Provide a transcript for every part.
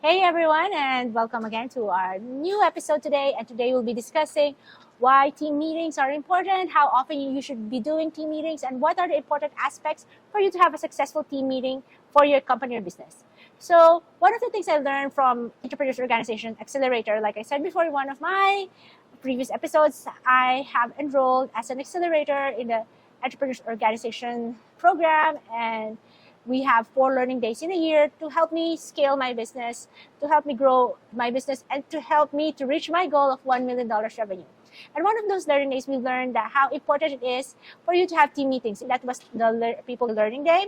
Hey everyone, and welcome again to our new episode today. And today we'll be discussing why team meetings are important, how often you should be doing team meetings, and what are the important aspects for you to have a successful team meeting for your company or business. So, one of the things I learned from Entrepreneurs Organization Accelerator, like I said before in one of my previous episodes, I have enrolled as an accelerator in the Entrepreneurs Organization program, and we have 4 learning days in a year to help me scale my business, to help me grow my business, and to help me to reach my goal of $1 million revenue. And one of those learning days, we learned that how important it is for you to have team meetings. That was the People Learning Day.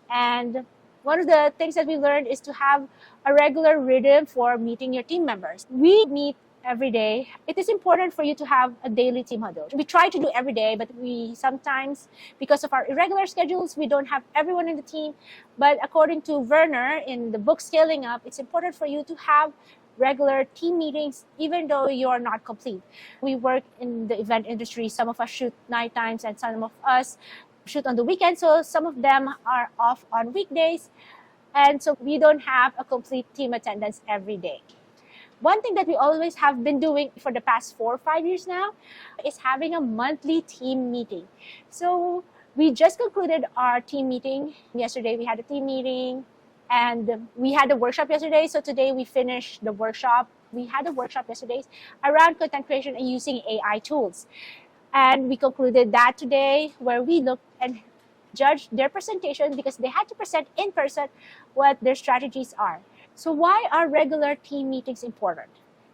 And one of the things that we learned is to have a regular rhythm for meeting your team members. We meet every day. It is important for you to have a daily team huddle. We try to do every day, but we sometimes, because of our irregular schedules, we don't have everyone in the team. But according to Werner in the book Scaling Up, it's important for you to have regular team meetings, even though you are not complete. We work in the event industry. Some of us shoot night times and some of us shoot on the weekend. So some of them are off on weekdays. And so we don't have a complete team attendance every day. One thing that we always have been doing for the past 4 or 5 years now is having a monthly team meeting. So we just concluded our team meeting. Yesterday we had a team meeting and we had a workshop yesterday. So today we finished the workshop. We had a workshop yesterday around content creation and using AI tools. And we concluded that today, where we looked and judged their presentation because they had to present in person what their strategies are. So why are regular team meetings important?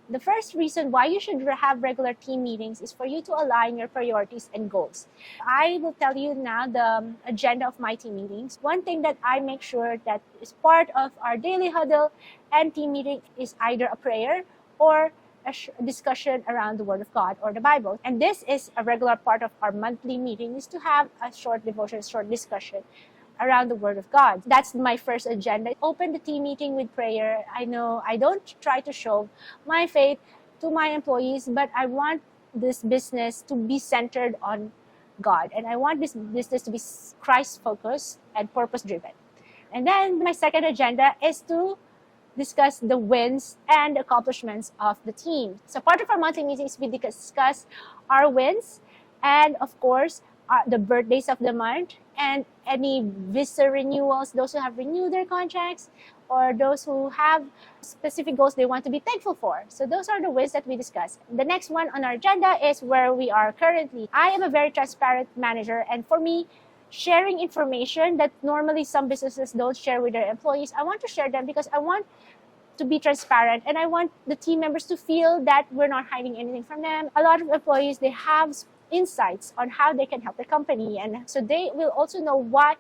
The first reason why you should have regular team meetings is for you to align your priorities and goals. I will tell you now the agenda of my team meetings. One thing that I make sure that is part of our daily huddle and team meeting is either a prayer or a discussion around the Word of God or the Bible. And this is a regular part of our monthly meeting, is to have a short devotion, short discussion around the Word of God. That's my first agenda. Open the team meeting with prayer. I know I don't try to show my faith to my employees, but I want this business to be centered on God. And I want this business to be Christ-focused and purpose-driven. And then my second agenda is to discuss the wins and accomplishments of the team. So part of our monthly meetings, we discuss our wins and, of course, the birthdays of the month and any visa renewals, those who have renewed their contracts or those who have specific goals they want to be thankful for. So those are the wins that we discuss. The next one on our agenda is where we are currently. I am a very transparent manager, and for me, sharing information that normally some businesses don't share with their employees, I want to share them because I want to be transparent and I want the team members to feel that we're not hiding anything from them. A lot of employees, they have insights on how they can help the company, and so they will also know why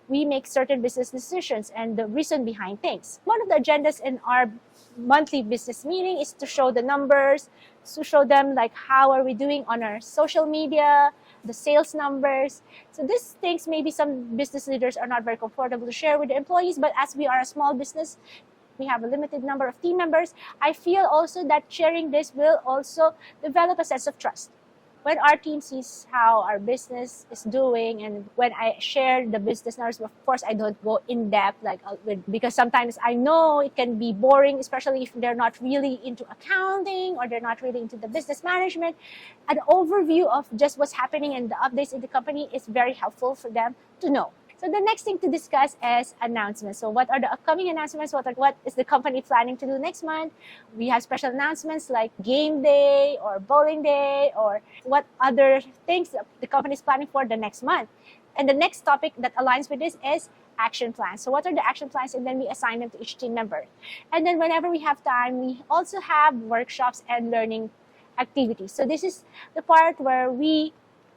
we make certain business decisions and the reason behind things. One of the agendas in our monthly business meeting is to show the numbers, to show them like how are we doing on our social media, the sales numbers. So these things maybe some business leaders are not very comfortable to share with the employees, but as we are a small business, we have a limited number of team members, I feel also that sharing this will also develop a sense of trust. When our team sees how our business is doing, and when I share the business numbers, of course, I don't go in depth because sometimes I know it can be boring, especially if they're not really into accounting or they're not really into the business management. An overview of just what's happening and the updates in the company is very helpful for them to know. So the next thing to discuss is announcements. So what are the upcoming announcements? What is the company planning to do next month? We have special announcements like game day or bowling day, or what other things the company is planning for the next month. And the next topic that aligns with this is action plans. So what are the action plans? And then we assign them to each team member. And then whenever we have time, we also have workshops and learning activities. So this is the part where we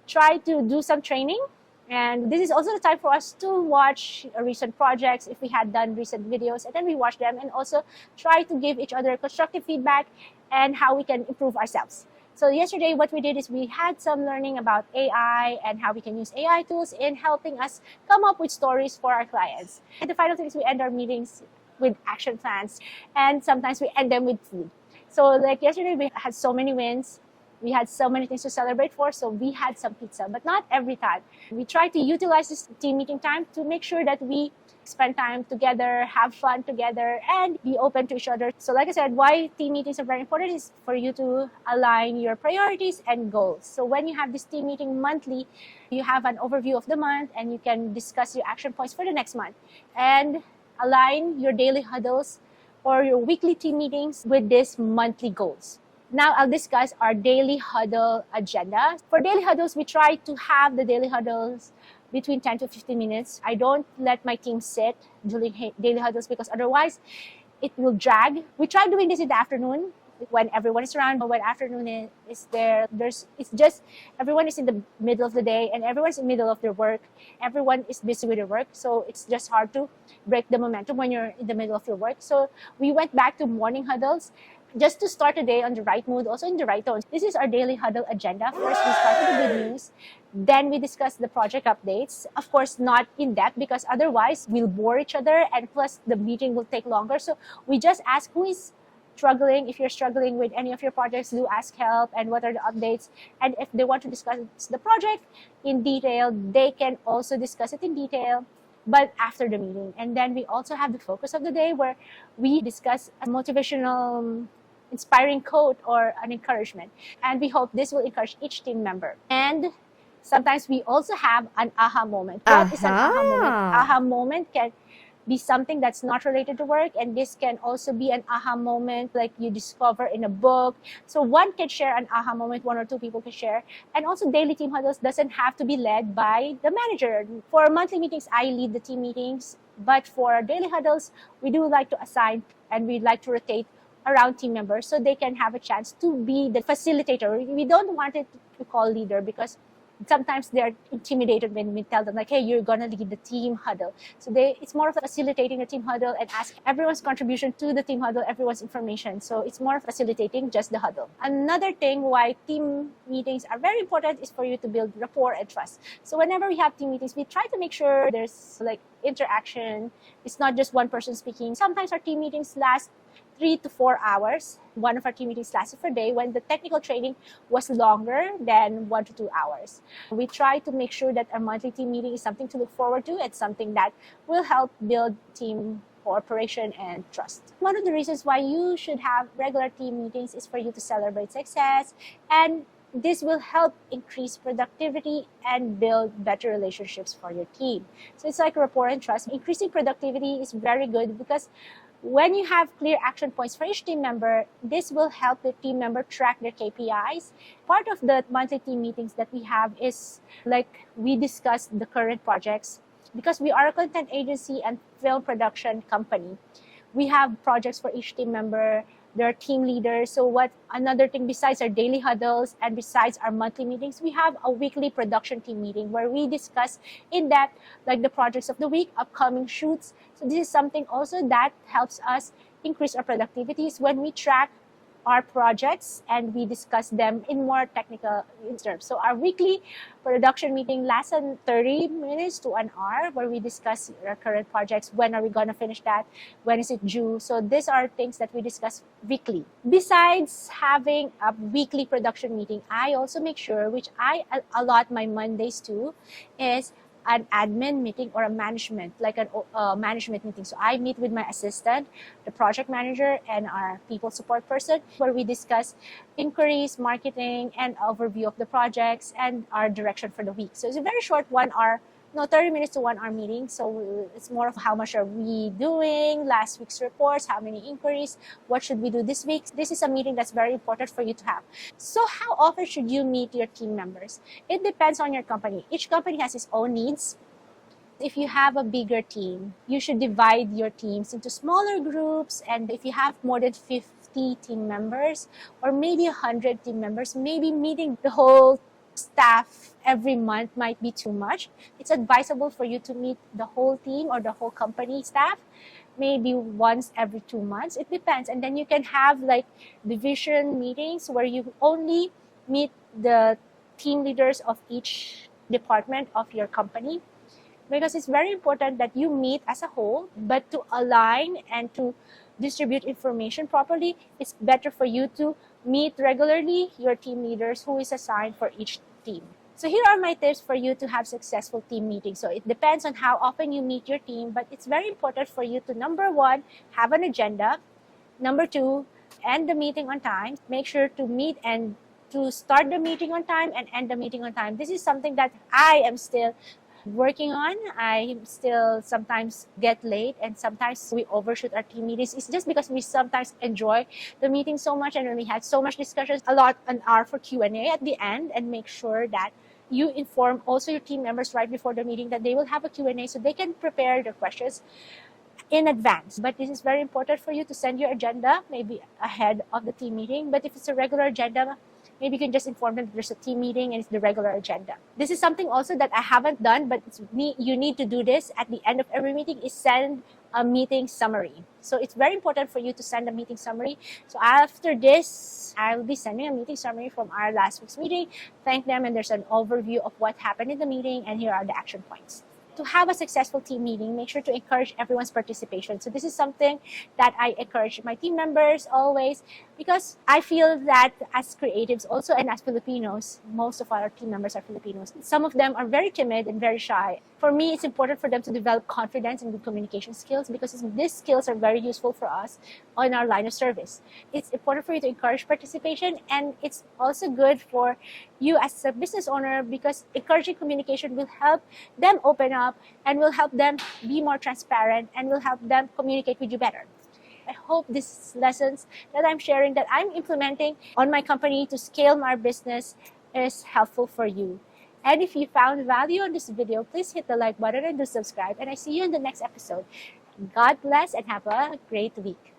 try to do some training. And this is also the time for us to watch recent projects if we had done recent videos, and then we watch them and also try to give each other constructive feedback and how we can improve ourselves. So yesterday what we did is we had some learning about AI and how we can use AI tools in helping us come up with stories for our clients. And the final thing is we end our meetings with action plans, and sometimes we end them with food. So like yesterday we had so many wins. We had so many things to celebrate for, so we had some pizza, but not every time. We try to utilize this team meeting time to make sure that we spend time together, have fun together, and be open to each other. So like I said, why team meetings are very important is for you to align your priorities and goals. So when you have this team meeting monthly, you have an overview of the month and you can discuss your action points for the next month and align your daily huddles or your weekly team meetings with these monthly goals. Now I'll discuss our daily huddle agenda. For daily huddles, we try to have the daily huddles between 10 to 15 minutes. I don't let my team sit during daily huddles because otherwise it will drag. We try doing this in the afternoon when everyone is around, but when afternoon is there, it's just everyone is in the middle of the day and everyone's in the middle of their work. Everyone is busy with their work, so it's just hard to break the momentum when you're in the middle of your work. So we went back to morning huddles just to start the day on the right mood, also in the right tone. This is our daily huddle agenda. First, we start with the good news. Then we discuss the project updates. Of course, not in depth because otherwise we'll bore each other and plus the meeting will take longer. So we just ask who is struggling. If you're struggling with any of your projects, do ask help and what are the updates. And if they want to discuss the project in detail, they can also discuss it in detail, but after the meeting. And then we also have the focus of the day where we discuss a motivational inspiring quote or an encouragement. And we hope this will encourage each team member. And sometimes we also have an aha moment. What is an aha moment? Aha moment can be something that's not related to work, and this can also be an aha moment like you discover in a book. So one can share an aha moment, one or two people can share. And also daily team huddles doesn't have to be led by the manager. For monthly meetings, I lead the team meetings, but for daily huddles, we do like to assign and we like to rotate around team members so they can have a chance to be the facilitator. We don't want it to call leader because sometimes they're intimidated when we tell them like, hey, you're gonna lead the team huddle. So it's more of facilitating the team huddle and ask everyone's contribution to the team huddle, everyone's information. So it's more facilitating just the huddle. Another thing why team meetings are very important is for you to build rapport and trust. So whenever we have team meetings, we try to make sure there's like interaction. It's not just one person speaking. Sometimes our team meetings last 3 to 4 hours. One of our team meetings lasted for a day when the technical training was longer than 1 to 2 hours. We try to make sure that our monthly team meeting is something to look forward to. It's something that will help build team cooperation and trust. One of the reasons why you should have regular team meetings is for you to celebrate success, and this will help increase productivity and build better relationships for your team. So it's like rapport and trust. Increasing productivity is very good because when you have clear action points for each team member, this will help the team member track their KPIs. Part of the monthly team meetings that we have is like we discuss the current projects because we are a content agency and film production company. We have projects for each team member. There are team leaders. So another thing besides our daily huddles and besides our monthly meetings, we have a weekly production team meeting where we discuss in depth like the projects of the week, upcoming shoots. So this is something also that helps us increase our productivities when we track our projects and we discuss them in more technical terms. So our weekly production meeting lasts 30 minutes to an hour where we discuss our current projects. When are we going to finish that? When is it due? So these are things that we discuss weekly. Besides having a weekly production meeting, I also make sure, which I allot my Mondays to, is an admin meeting or a management, like a management meeting. So I meet with my assistant, the project manager, and our people support person, where we discuss inquiries, marketing, and overview of the projects and our direction for the week. So it's a very short 1 hour, 30 minutes to 1 hour meeting. So it's more of how much are we doing, last week's reports, how many inquiries, what should we do this week. This is a meeting that's very important for you to have. So how often should you meet your team members? It depends on your company. Each company has its own needs. If you have a bigger team, you should divide your teams into smaller groups. And if you have more than 50 team members or maybe 100 team members, maybe meeting the whole staff every month might be too much. It's advisable for you to meet the whole team or the whole company staff maybe once every 2 months. It depends. And then you can have like division meetings where you only meet the team leaders of each department of your company, because it's very important that you meet as a whole, but to align and to distribute information properly, it's better for you to meet regularly your team leaders who is assigned for each team. So here are my tips for you to have successful team meetings. So it depends on how often you meet your team, but it's very important for you to, number one, have an agenda. Number two, end the meeting on time. Make sure to meet and to start the meeting on time and end the meeting on time. This is something that I am still working on. I still sometimes get late, and sometimes we overshoot our team meetings. It's just because we sometimes enjoy the meeting so much, and when we had so much discussions, allot an hour for Q&A at the end, and make sure that you inform also your team members right before the meeting that they will have a Q&A so they can prepare their questions in advance. But this is very important for you to send your agenda maybe ahead of the team meeting. But if it's a regular agenda, maybe you can just inform them that there's a team meeting and it's the regular agenda. This is something also that I haven't done, but you need to do this at the end of every meeting, is send a meeting summary. So it's very important for you to send a meeting summary. So after this, I will be sending a meeting summary from our last week's meeting. Thank them, and there's an overview of what happened in the meeting, and here are the action points. To have a successful team meeting, make sure to encourage everyone's participation. So this is something that I encourage my team members always, because I feel that as creatives also, and as Filipinos, most of our team members are Filipinos. Some of them are very timid and very shy. For me, it's important for them to develop confidence and good communication skills, because these skills are very useful for us on our line of service. It's important for you to encourage participation, and it's also good for you as a business owner, because encouraging communication will help them open up and will help them be more transparent and will help them communicate with you better. I hope these lessons that I'm sharing, that I'm implementing on my company to scale my business, is helpful for you. And if you found value on this video, please hit the like button and do subscribe. And I see you in the next episode. God bless and have a great week.